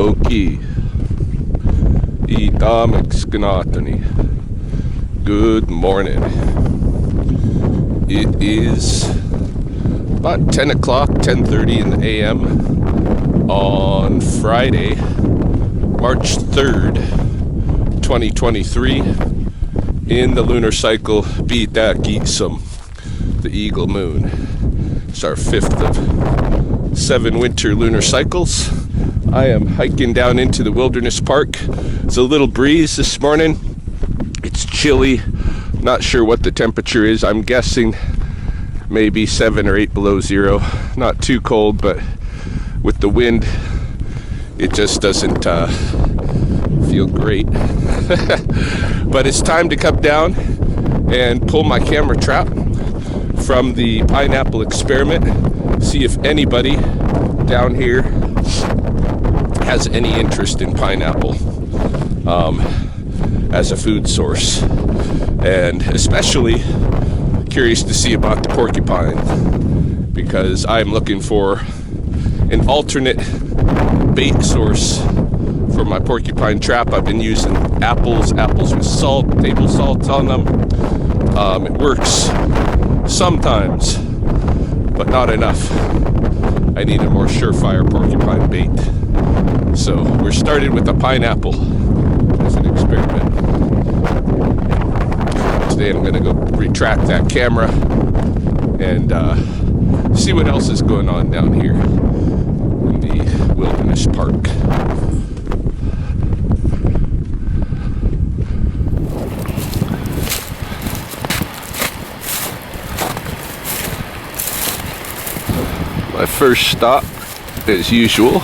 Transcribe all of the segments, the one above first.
Okie. Itam exgnatani. Good morning. It is about 10 o'clock, 10:30 in the a.m. on Friday, March 3rd, 2023, in the lunar cycle Pt2, the eagle moon. It's our 5th of 7 winter lunar cycles. I am hiking down into the wilderness park. It's a little breeze this morning. It's chilly. Not sure what the temperature is. I'm guessing maybe 7 or 8 below zero. Not too cold, but with the wind, it just doesn't feel great. But it's time to come down and pull my camera trap from the Pineapple Experiment. See if anybody down here has any interest in pineapple as a food source, and especially curious to see about the porcupine, because I'm looking for an alternate bait source for my porcupine trap. I've been using apples with salt, table salt on them. It works sometimes, but not enough. I need a more surefire porcupine bait. So we're started with a pineapple as an experiment. Today I'm going to go retract that camera and see what else is going on down here in the wilderness park. My first stop, as usual,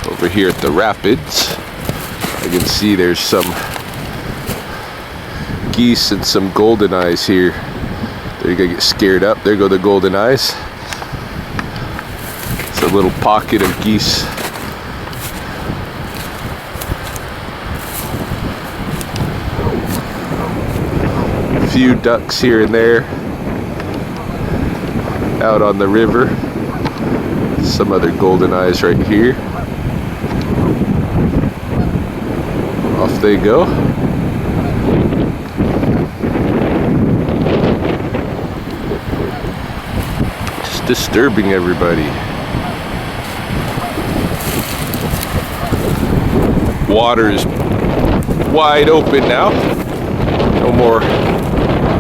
over here at the rapids. I can see there's some geese and some golden eyes here. They're gonna get scared up. There go the golden eyes. It's a little pocket of geese. A few ducks here and there out on the river. Some other golden eyes right here. Off they go. Just disturbing everybody. Water is wide open now. No more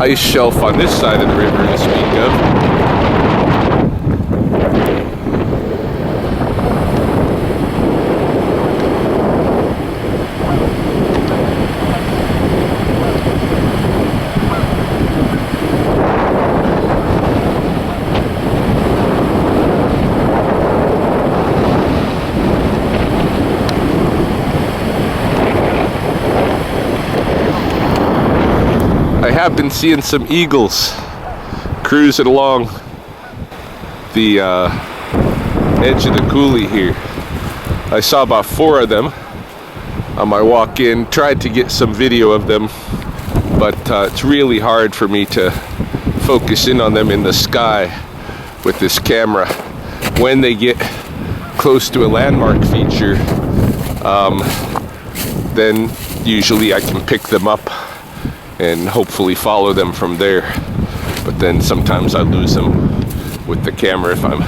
ice shelf on this side of the river to speak of. I have been seeing some eagles cruising along the edge of the coulee here. I saw about 4 of them on my walk in. Tried to get some video of them, but it's really hard for me to focus in on them in the sky with this camera. When they get close to a landmark feature, then usually I can pick them up and hopefully follow them from there. But then sometimes I lose them with the camera if I'm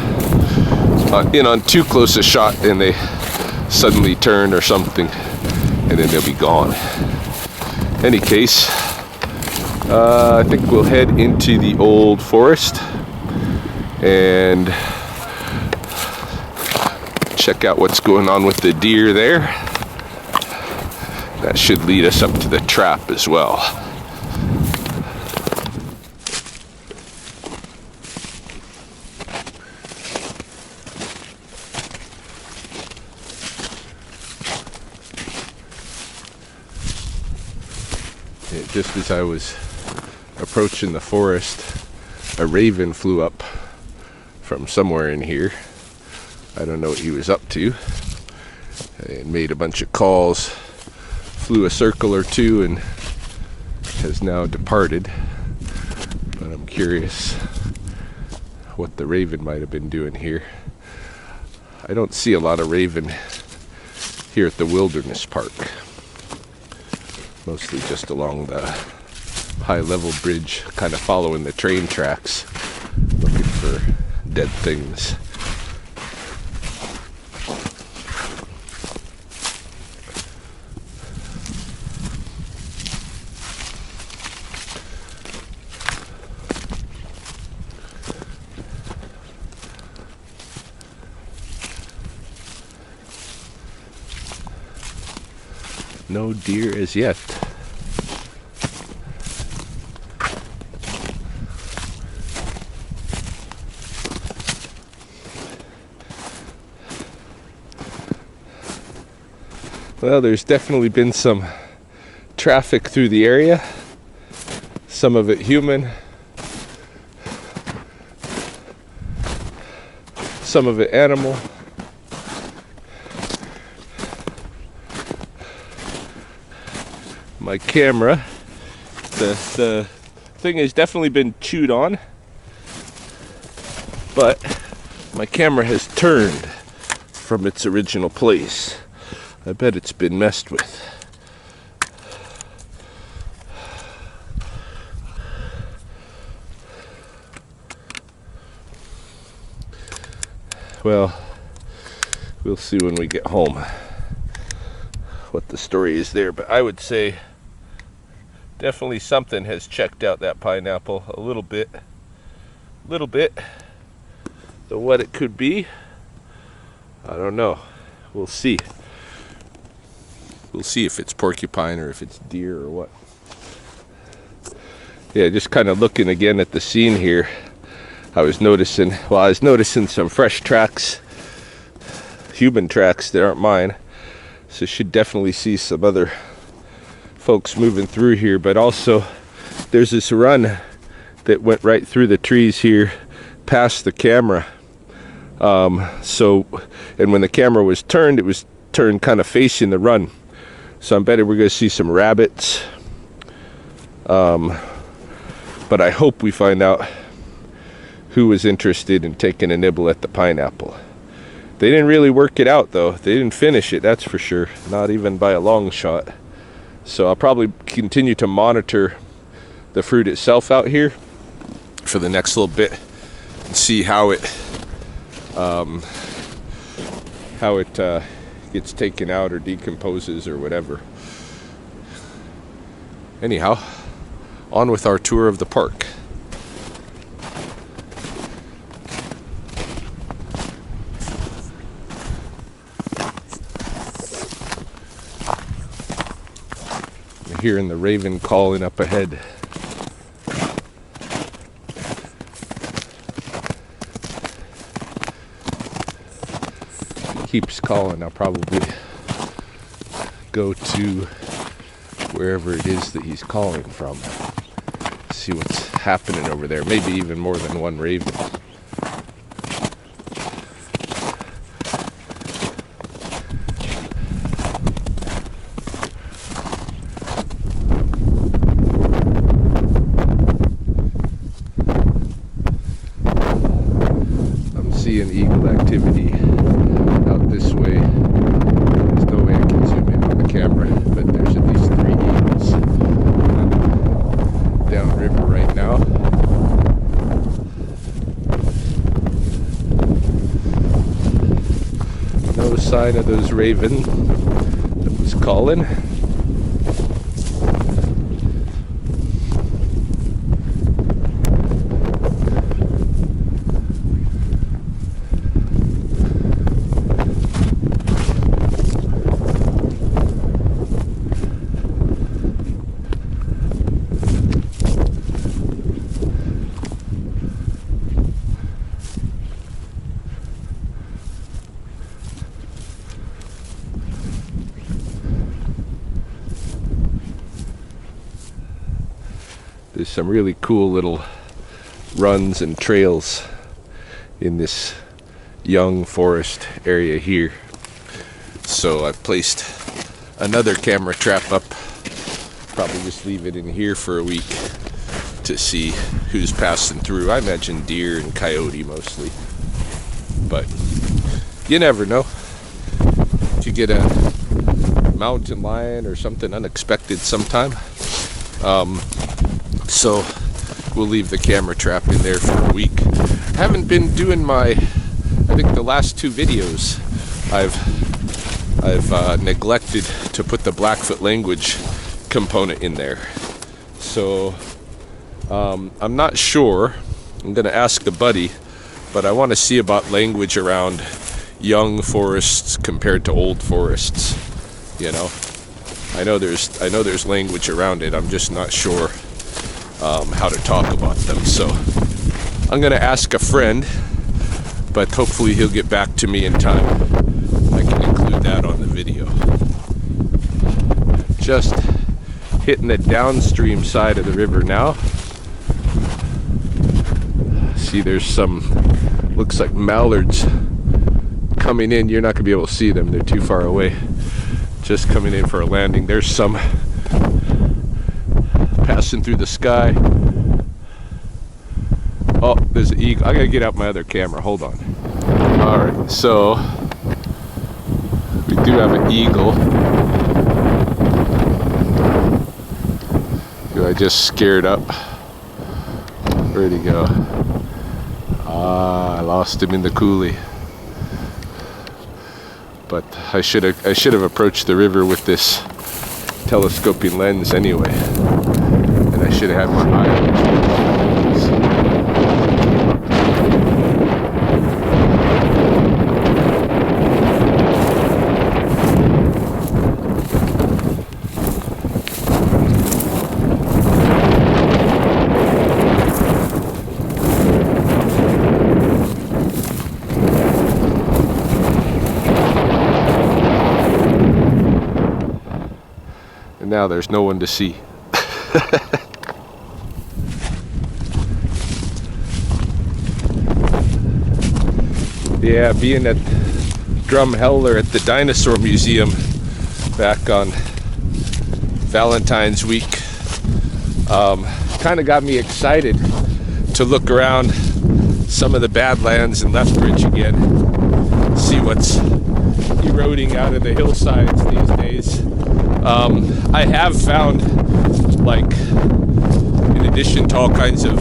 in on too close a shot and they suddenly turn or something, and then they'll be gone. Any case, I think we'll head into the old forest and check out what's going on with the deer there. That should lead us up to the trap as well. Just as I was approaching the forest, a raven flew up from somewhere in here. I don't know what he was up to, and made a bunch of calls, flew a circle or two, and has now departed. But I'm curious what the raven might have been doing here. I don't see a lot of raven here at the Wilderness Park. Mostly just along the high level bridge, kind of following the train tracks, looking for dead things. No deer as yet. Well, there's definitely been some traffic through the area, some of it human, some of it animal. My camera, the thing has definitely been chewed on, but my camera has turned from its original place. I bet it's been messed with. Well, we'll see when we get home what the story is there, but I would say definitely something has checked out that pineapple a little bit. Though what it could be, I don't know. We'll see. We'll see if it's porcupine or if it's deer or what. Yeah, just kind of looking again at the scene here, I was noticing some fresh tracks, human tracks that aren't mine. So should definitely see some other folks moving through here, but also there's this run that went right through the trees here past the camera. And when the camera was turned, it was turned kind of facing the run. So I'm betting we're going to see some rabbits. But I hope we find out who was interested in taking a nibble at the pineapple. They didn't really work it out though. They didn't finish it, that's for sure. Not even by a long shot. So I'll probably continue to monitor the fruit itself out here for the next little bit and see how it gets taken out or decomposes or whatever. Anyhow, on with our tour of the park. Hearing the raven calling up ahead. If he keeps calling, I'll probably go to wherever it is that he's calling from. See what's happening over there. Maybe even more than one raven. Seeing eagle activity out this way. There's no way I can zoom in on the camera, but there's at least 3 eagles downriver right now. No sign of those raven that was calling. There's some really cool little runs and trails in this young forest area here. So I've placed another camera trap up. Probably just leave it in here for a week to see who's passing through. I imagine deer and coyote mostly, but you never know. If you get a mountain lion or something unexpected sometime. So we'll leave the camera trap in there for a week. I haven't been doing I think the last 2 videos I've neglected to put the Blackfoot language component in there. So I'm not sure. I'm going to ask a buddy, but I want to see about language around young forests compared to old forests. You know, I know there's language around it. I'm just not sure how to talk about them. So I'm going to ask a friend, but hopefully he'll get back to me in time. I can include that on the video. Just hitting the downstream side of the river now. See, there's some, looks like mallards coming in. You're not going to be able to see them. They're too far away. Just coming in for a landing. There's some passing through the sky. Oh, there's an eagle. I gotta get out my other camera. Hold on. Alright, so we do have an eagle who I just scared up. Where'd he go? I lost him in the coulee. But I should have approached the river with this telescoping lens anyway. And I should have had my eye on it. And now there's no one to see. Yeah, being at Drumheller at the Dinosaur Museum back on Valentine's week kind of got me excited to look around some of the Badlands in Lethbridge again, see what's eroding out of the hillsides these days. I have found, like, in addition to all kinds of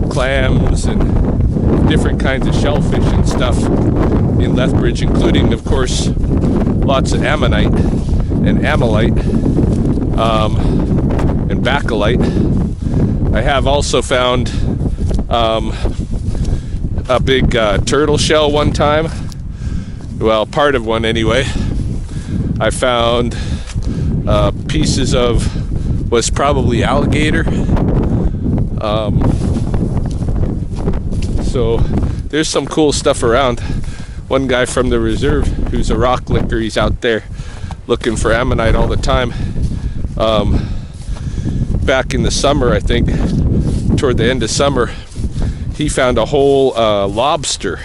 clams and different kinds of shellfish and stuff in Lethbridge, including, of course, lots of ammonite and amylite and bakelite. I have also found a big turtle shell one time. Well, part of one anyway. I found pieces of was probably alligator. So there's some cool stuff around. One guy from the reserve who's a rock licker, he's out there looking for ammonite all the time. Back in the summer, I think, toward the end of summer, he found a whole lobster.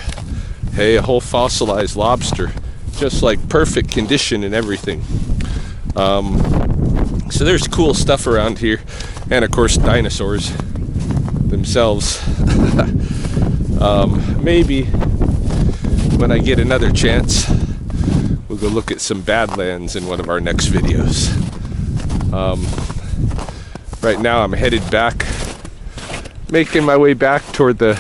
Hey, a whole fossilized lobster, just like perfect condition and everything. So there's cool stuff around here, and of course dinosaurs themselves. Maybe when I get another chance, we'll go look at some Badlands in one of our next videos. Right now I'm headed back, making my way back toward the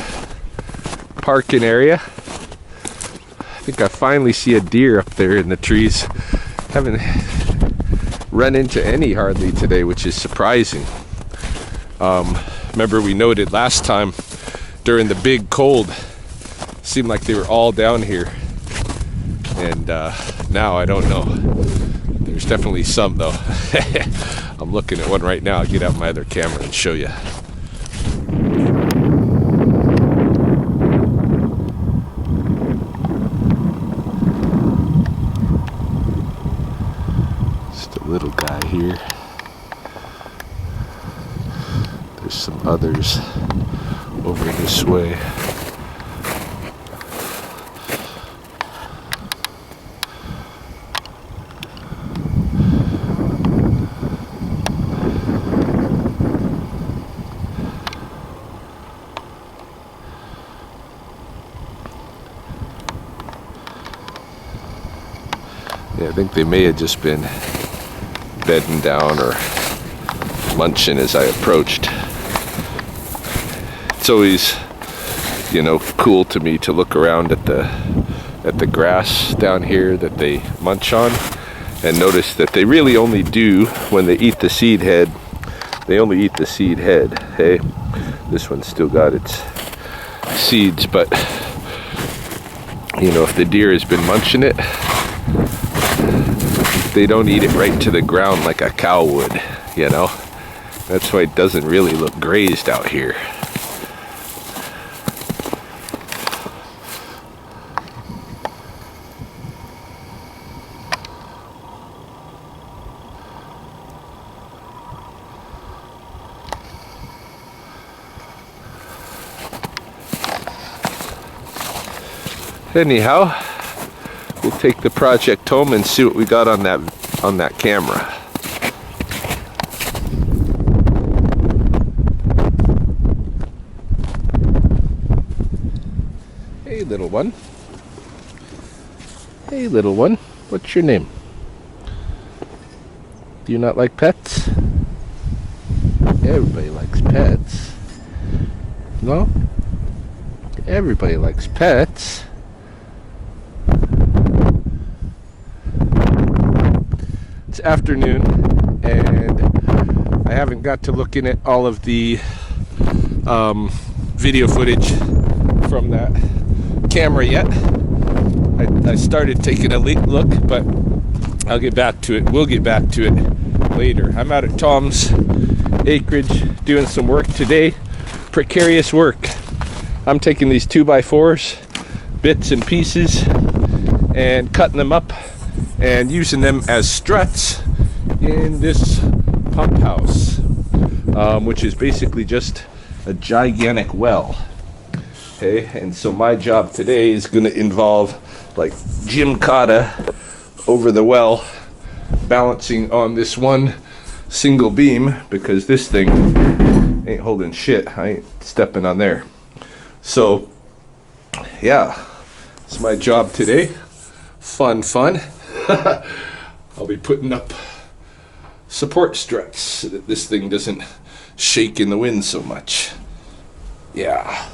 parking area. I think I finally see a deer up there in the trees. Haven't run into any hardly today, which is surprising. Remember we noted last time during the big cold, seemed like they were all down here. And now I don't know. There's definitely some though. I'm looking at one right now. I'll get out my other camera and show you. Little guy here. There's some others over this way. Yeah, I think they may have just been bedding down or munching as I approached. It's always, you know, cool to me to look around at the grass down here that they munch on and notice that they really only do, when they eat the seed head, they only eat the seed head. Hey, this one's still got its seeds, but you know, if the deer has been munching it, they don't eat it right to the ground like a cow would, you know. That's why it doesn't really look grazed out here. Anyhow, we'll take the project home and see what we got on that camera. Hey little one. Hey little one. What's your name? Do you not like pets? Everybody likes pets. No? Everybody likes pets. It's afternoon and I haven't got to look in at all of the video footage from that camera yet. I started taking a look, but I'll get back to it. We'll get back to it later. I'm out at Tom's acreage doing some work today. Precarious work. I'm taking these 2x4s, bits and pieces, and cutting them up and using them as struts in this pump house, which is basically just a gigantic well. Okay, and so my job today is going to involve like gymkhana over the well, balancing on this one single beam because this thing ain't holding shit. I ain't stepping on there. So yeah, it's my job today. Fun. I'll be putting up support struts so that this thing doesn't shake in the wind so much. Yeah.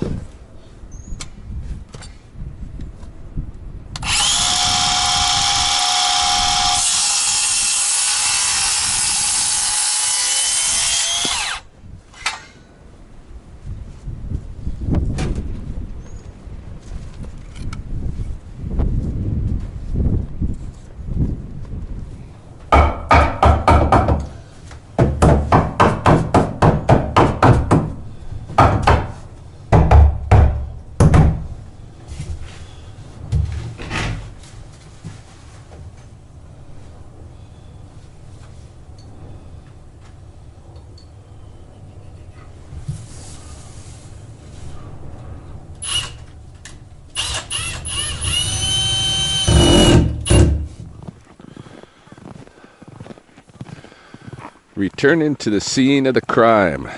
Returning to the scene of the crime.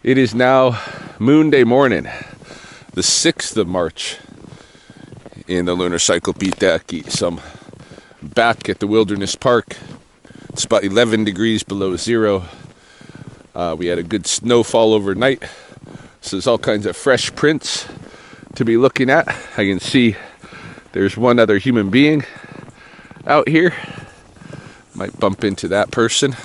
It is now Moon Day morning, the 6th of March in the lunar cycle Pt2. So I'm back at the Wilderness Park. It's about 11 degrees below zero. We had a good snowfall overnight, so there's all kinds of fresh prints to be looking at. I can see there's one other human being out here. Might bump into that person.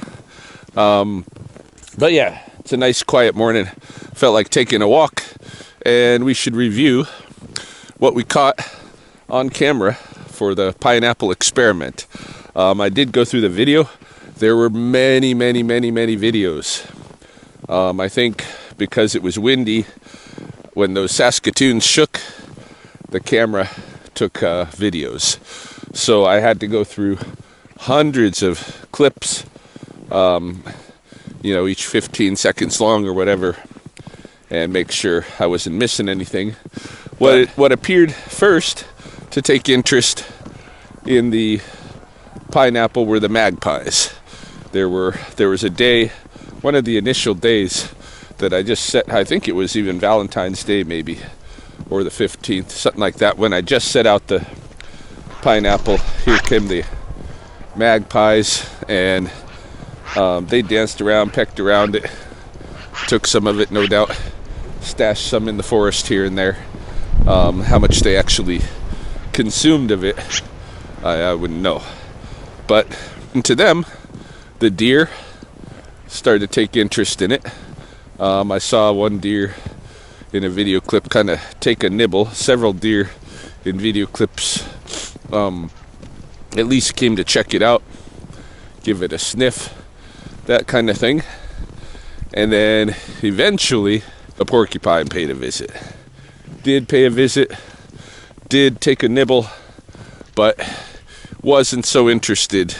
But yeah, it's a nice quiet morning. Felt like taking a walk, and we should review what we caught on camera for the Pineapple Experiment. I did go through the video. There were many videos. I think because it was windy, when those Saskatoons shook, the camera took videos. So I had to go through hundreds of clips, each 15 seconds long or whatever, and make sure I wasn't missing anything. What appeared first to take interest in the pineapple were the magpies. There was a day, one of the initial days that I just set, I think it was even Valentine's Day maybe, or the 15th, something like that, when I just set out the pineapple. Here came the magpies, and they danced around, pecked around it, took some of it, no doubt, stashed some in the forest here and there. How much they actually consumed of it, I wouldn't know. But to them, the deer started to take interest in it. I saw one deer in a video clip kind of take a nibble. Several deer in video clips at least came to check it out, give it a sniff, that kind of thing. And then eventually a porcupine paid a visit. Did pay a visit, did take a nibble, but wasn't so interested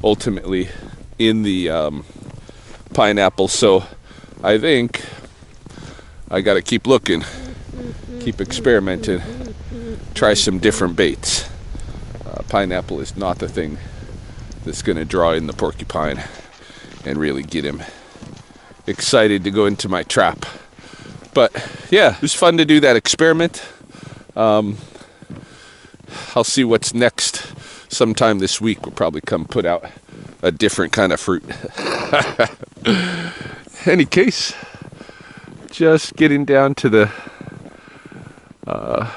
ultimately in the pineapple. So I think I gotta keep looking, keep experimenting, try some different baits. Pineapple is not the thing that's gonna draw in the porcupine and really get him excited to go into my trap. But yeah, it was fun to do that experiment. I'll see what's next. Sometime this week we'll probably come put out a different kind of fruit. Any case, just getting down to the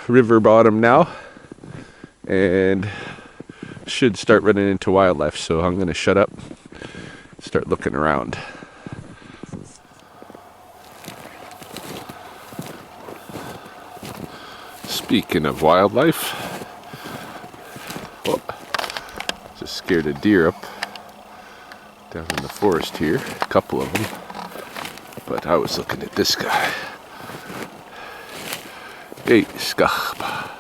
river bottom now, and should start running into wildlife, so I'm gonna shut up, start looking around. Speaking of wildlife, oh, just scared a deer up down in the forest here, a couple of them, but I was looking at this guy. Hey, skap.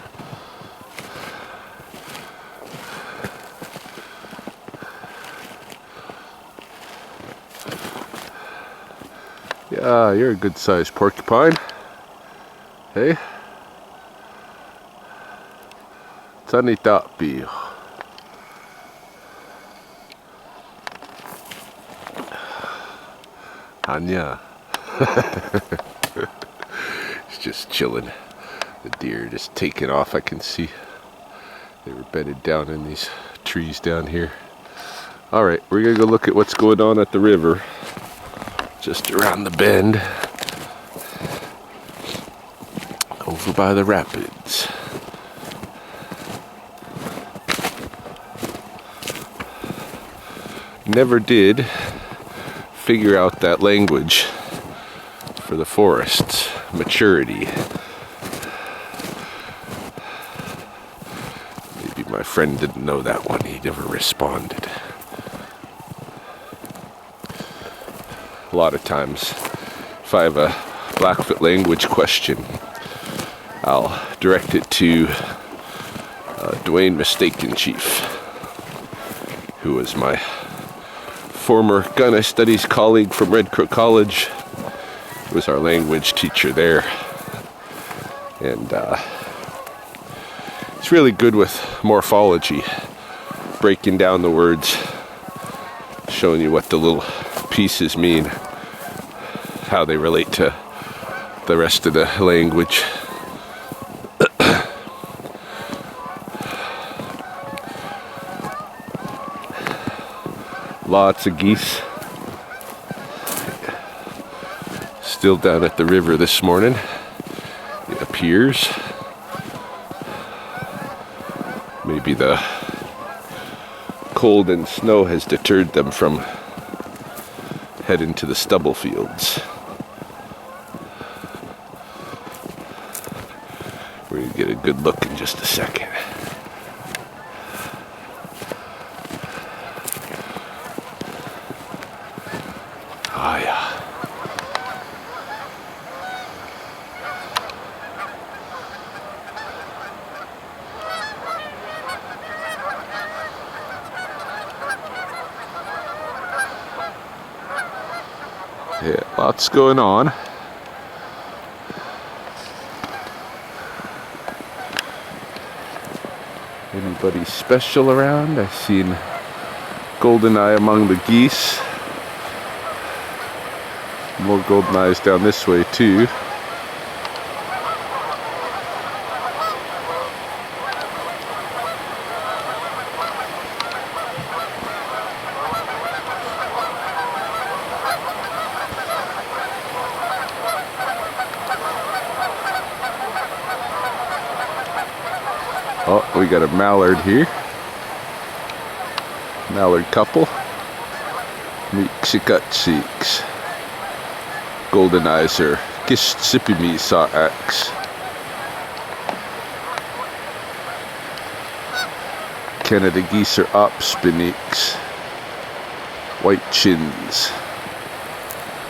Yeah, you're a good sized porcupine. Hey? Sanitapi. Anya. He's just chilling. The deer just taking off. I can see they were bedded down in these trees down here. Alright, we're gonna go look at what's going on at the river. Just around the bend. Over by the rapids. Never did figure out that language for the forest. Maturity. Maybe my friend didn't know that one. He never responded. A lot of times, if I have a Blackfoot language question, I'll direct it to Dwayne Mistaken Chief, who was my former Gunna Studies colleague from Red Crook College. He was our language teacher there, and it's really good with morphology, breaking down the words, showing you what the little pieces mean, how they relate to the rest of the language. Lots of geese. Still down at the river this morning, it appears. Maybe the cold and snow has deterred them from heading to the stubble fields. We're going to get a good look in just a second. Ah, yeah. Yeah, lots going on. Anybody special around? I've seen goldeneye among the geese. More goldeneyes down this way too. Oh, we got a mallard here. Mallard couple. Mixikatsiks. Goldenizer. Gistsipimi saw axe. Canada geese are opspinix. White chins.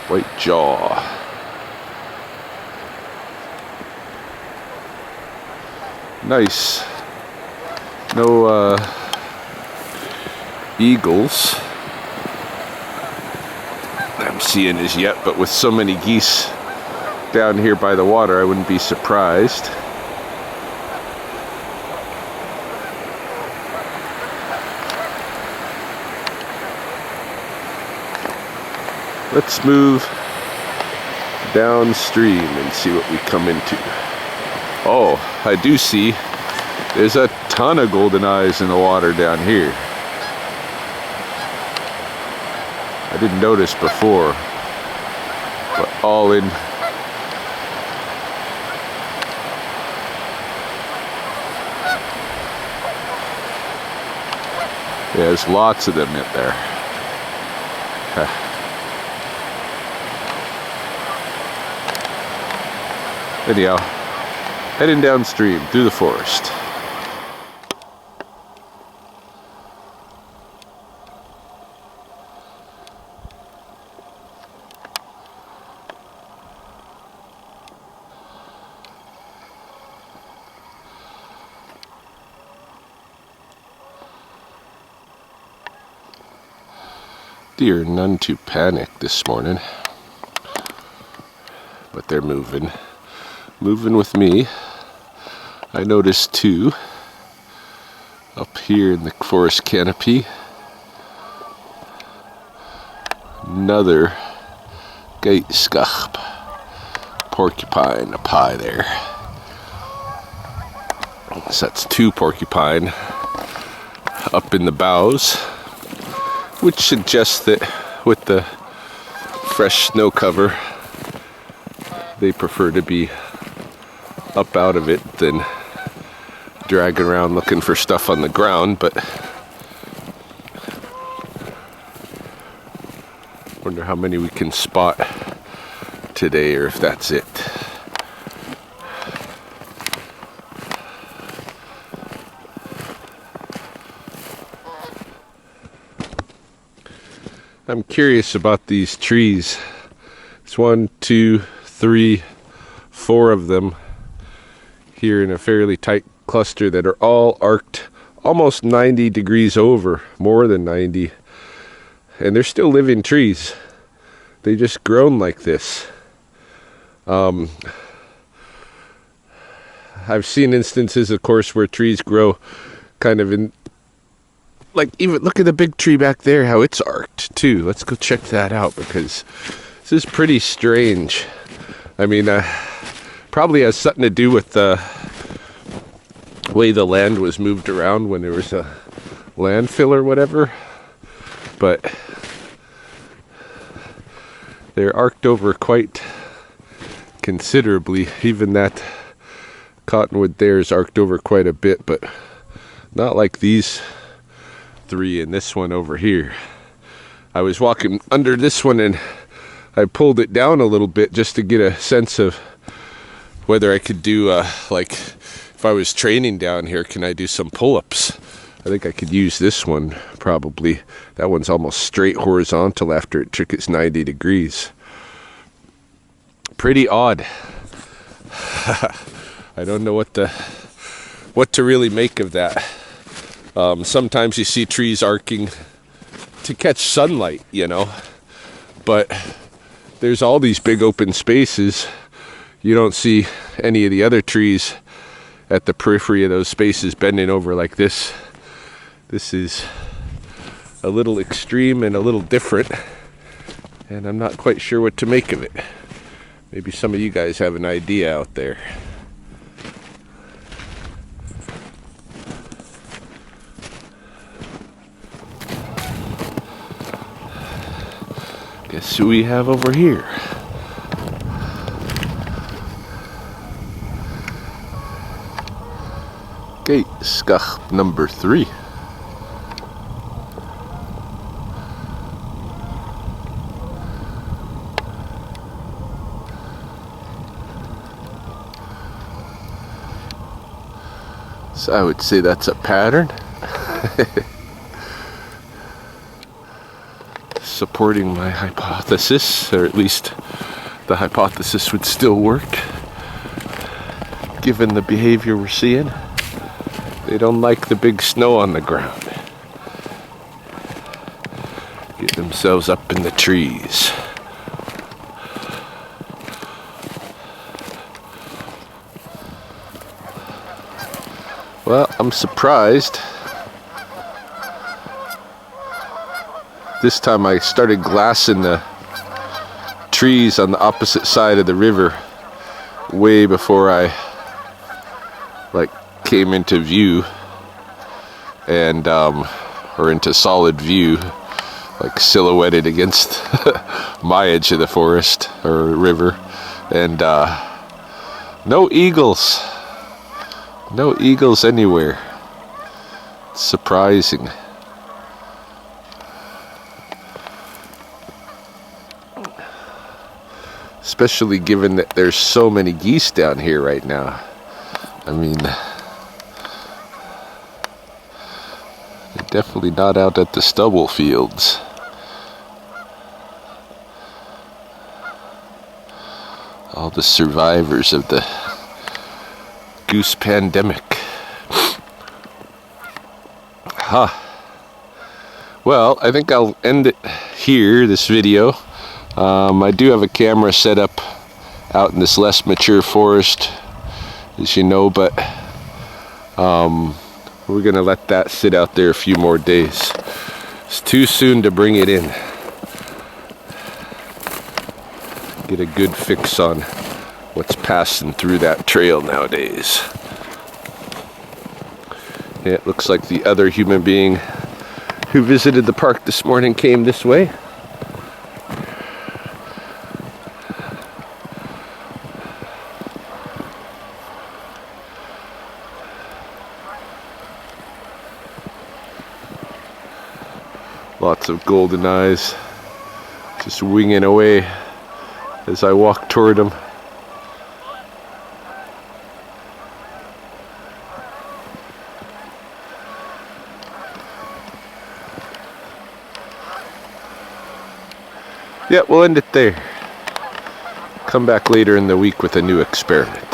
White jaw. Nice. No eagles I'm seeing as yet, but with so many geese down here by the water, I wouldn't be surprised. Let's move downstream and see what we come into. Oh, I do see there's a ton of golden eyes in the water down here. I didn't notice before, but all in. Yeah, there's lots of them in there. Anyhow, heading downstream through the forest. Deer none to panic this morning, but they're moving with me. I noticed two up here in the forest canopy. Another geitskap porcupine up high there. So that's two porcupine up in the boughs, which suggests that with the fresh snow cover, they prefer to be up out of it than dragging around looking for stuff on the ground. But wonder how many we can spot today, or if that's it. I'm curious about these trees. It's 1, 2, 3, 4 of them here in a fairly tight cluster that are all arced almost 90 degrees over, more than 90. And they're still living trees. They just grown like this. I've seen instances, of course, where trees grow kind of in, like, even look at the big tree back there, how it's arced too. Let's go check that out, because this is pretty strange. I mean, probably has something to do with the way the land was moved around when there was a landfill or whatever. But they're arced over quite considerably. Even that cottonwood there is arced over quite a bit, but not like these three and this one over here. I was walking under this one and I pulled it down a little bit just to get a sense of whether I could do like, if I was training down here, can I do some pull-ups? I think I could use this one probably. That one's almost straight horizontal after it took its 90 degrees. Pretty odd. I don't know what to really make of that. Sometimes you see trees arcing to catch sunlight, you know, but there's all these big open spaces. You don't see any of the other trees at the periphery of those spaces bending over like this. This is a little extreme and a little different, and I'm not quite sure what to make of it. Maybe some of you guys have an idea out there. Guess who we have over here? Okay, skach number 3. So I would say that's a pattern. Supporting my hypothesis, or at least the hypothesis would still work given the behavior we're seeing. They don't like the big snow on the ground. Get themselves up in the trees. Well, I'm surprised. This time I started glassing the trees on the opposite side of the river way before I came into view and or into solid view, silhouetted against my edge of the forest or river, and no eagles anywhere. It's surprising. Especially given that there's so many geese down here right now. I mean, they're definitely not out at the stubble fields. All the survivors of the goose pandemic. Well, I think I'll end it here, this video. I do have a camera set up out in this less mature forest, as you know, but we're gonna let that sit out there a few more days. It's too soon to bring it in. Get a good fix on what's passing through that trail nowadays. Yeah, it looks like the other human being who visited the park this morning came this way. Lots of golden eyes just winging away as I walk toward them. Yeah, we'll end it there. Come back later in the week with a new experiment.